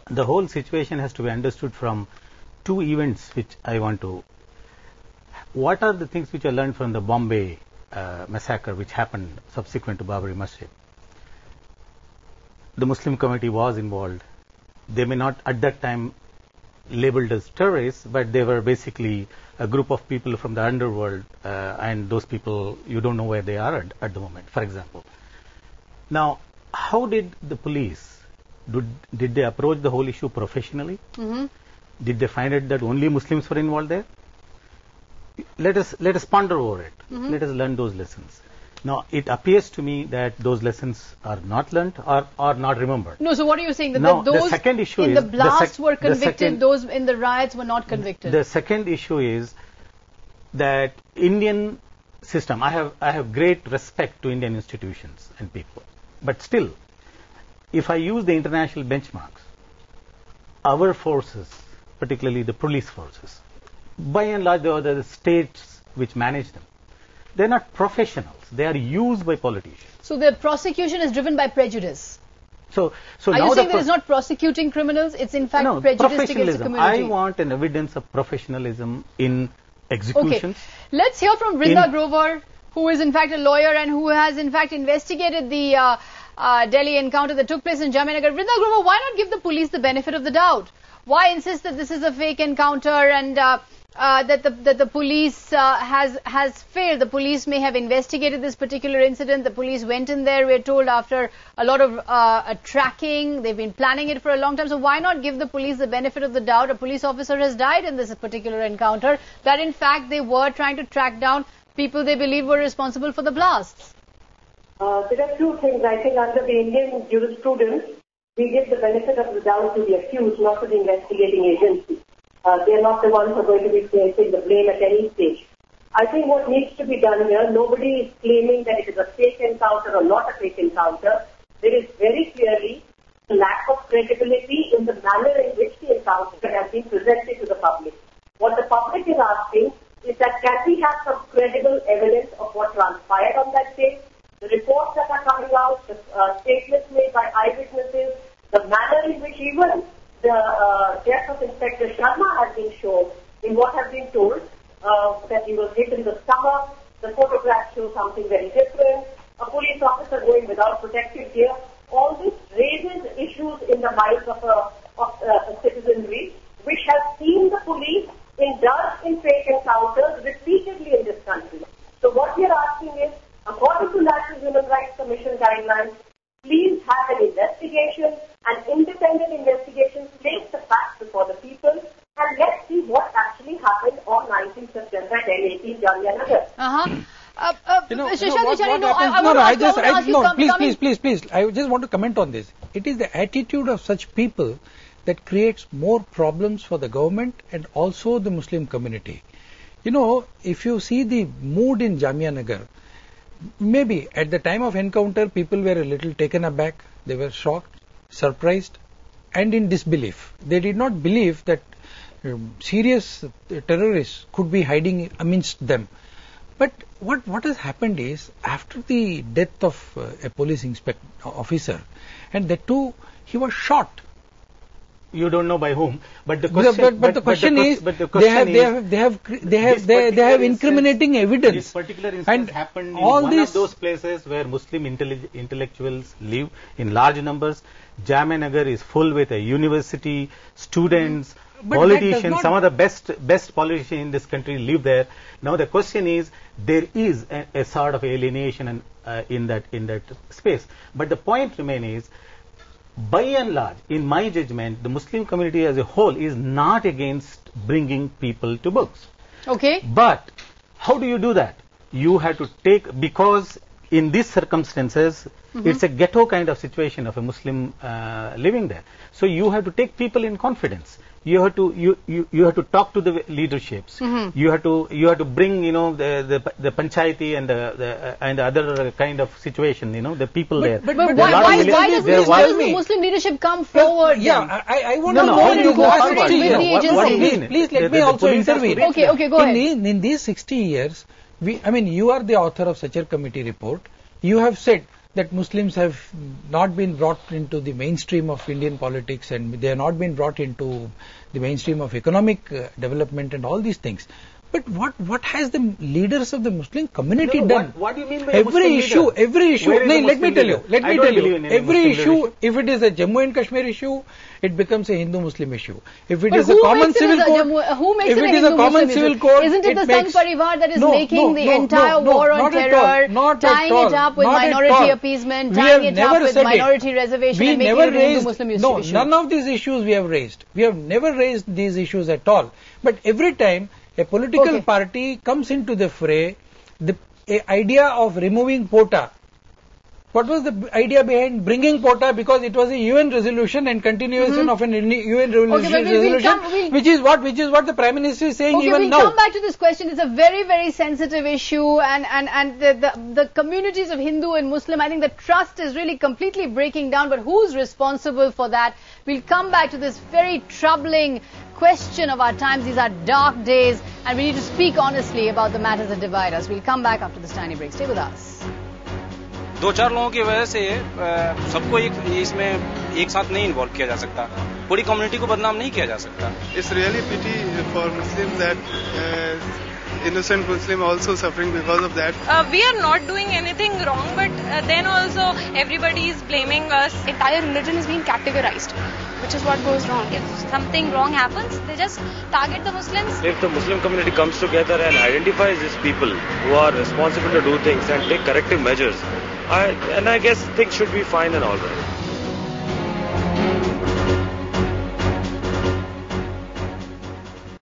the whole situation has to be understood from two events which I want to. What are the things which I learned from the Bombay massacre which happened subsequent to Babri Masjid? The Muslim community was involved. They may not at that time labeled as terrorists, but they were basically a group of people from the underworld, and those people, you don't know where they are at the moment, for example. Now, how did the police, did they approach the whole issue professionally? Mm-hmm. Did they find out that only Muslims were involved there? Let us ponder over it. Mm-hmm. Let us learn those lessons. Now, it appears to me that those lessons are not learnt or not remembered. No, so what are you saying? That now, those the second issue in is the blasts were convicted, those in the riots were not convicted. The second issue is that Indian system, I have great respect to Indian institutions and people. But still, if I use the international benchmarks, our forces, particularly the police forces, by and large, they are the states which manage them. They're not professionals. They are used by politicians. So the prosecution is driven by prejudice. So are now you saying that it's not prosecuting criminals? It's in fact prejudice against the community. I want an evidence of professionalism in executions. Okay. Let's hear from Vrinda Grover, who is in fact a lawyer and who has in fact investigated the Delhi encounter that took place in Jamnagar. Vrinda Grover, why not give the police the benefit of the doubt? Why insist that this is a fake encounter and that the police has failed? The police may have investigated this particular incident. The police went in there, we're told, after a lot of tracking. They've been planning it for a long time. So why not give the police the benefit of the doubt? A police officer has died in this particular encounter, that in fact they were trying to track down people they believe were responsible for the blasts. There are two things. I think under the Indian jurisprudence, we give the benefit of the doubt to the accused, not to the investigating agency. They are not the ones who are going to be facing the blame at any stage. I think what needs to be done here, nobody is claiming that it is a fake encounter or not a fake encounter. There is very clearly a lack of credibility in the manner in which the encounter has been presented to the public. What the public is asking is that can we have some credible evidence of what transpired on that day? The reports that are coming out, the statements made by eyewitnesses, the manner in which even the death of Inspector Sharma has been shown in what has been told, that he was hit in the stomach. The photographs show something very different. A police officer going without protective gear. All this raises issues in the minds of a citizenry, which has seen the police indulge in fake encounters repeatedly in this country. So what we are asking is, according to National Human Rights Commission guidelines, please have an investigation, an independent investigation, place the facts before the people, and let's see what actually happened on 19th September at N18 Jamnagar. Please. I just want to comment on this. It is the attitude of such people that creates more problems for the government and also the Muslim community. You know, if you see the mood in Jamnagar, maybe at the time of encounter, people were a little taken aback. They were shocked, surprised, and in disbelief. They did not believe that serious terrorists could be hiding amidst them. But what has happened is, after the death of a police officer, and that too, he was shot. You don't know by whom, but the question, the question is, they have incriminating evidence. This particular instance happened in one of those places where Muslim intellectuals live in large numbers. Jamnagar is full with a university, students, politicians. Some of the best politicians in this country live there. Now the question is, there is a sort of alienation in that space. But the point remains is, by and large, in my judgment, the Muslim community as a whole is not against bringing people to books. Okay. But how do you do that? You have to take, because in these circumstances, it's a ghetto kind of situation of a Muslim living there. So you have to take people in confidence. You have to talk to the leaderships. You have to bring the panchayati and the other kind of situation, the people there. But why does the Muslim leadership come forward? I want to know in the last 60 years. Please let me also intervene. Okay, go ahead. In these 60 years, you are the author of such a committee report. You have said that Muslims have not been brought into the mainstream of Indian politics and they have not been brought into the mainstream of economic development and all these things. But what has the leaders of the Muslim community done? What do you mean by every issue? No, let me tell you. Every issue, if it is a Jammu and Kashmir issue, it becomes a Hindu-Muslim issue. If it is a common civil code, if it is a common civil code, isn't it the Sangh Parivar that is making the entire war on terror, tying it up with minority appeasement, tying it up with minority reservation, and making it a Hindu-Muslim issue? No, none of these issues we have raised. We have never raised these issues at all. But every time a political party comes into the fray, the idea of removing quota. What was the idea behind bringing quota? Because it was a UN resolution and continuation of an UN resolution, which is what the Prime Minister is saying even now. We'll come back to this question. It's a very, very sensitive issue, and the communities of Hindu and Muslim, I think the trust is really completely breaking down. But who's responsible for that? We'll come back to this very troubling question of our times. These are dark days, and we need to speak honestly about the matters that divide us. We'll come back after this tiny break. Stay with us. दो चार लोगों की वजह से सबको इसमें एक साथ नहीं इन्वॉल्व किया जा सकता, पूरी कम्युनिटी को बदनाम नहीं किया जा सकता. It's really pity for Muslims that innocent Muslim also suffering because of that. We are not doing anything wrong, but then also everybody is blaming us. Entire religion is being categorized, which is what goes wrong. If something wrong happens, they just target the Muslims. If the Muslim community comes together and identifies these people who are responsible to do things and take corrective measures, I guess things should be fine and all right.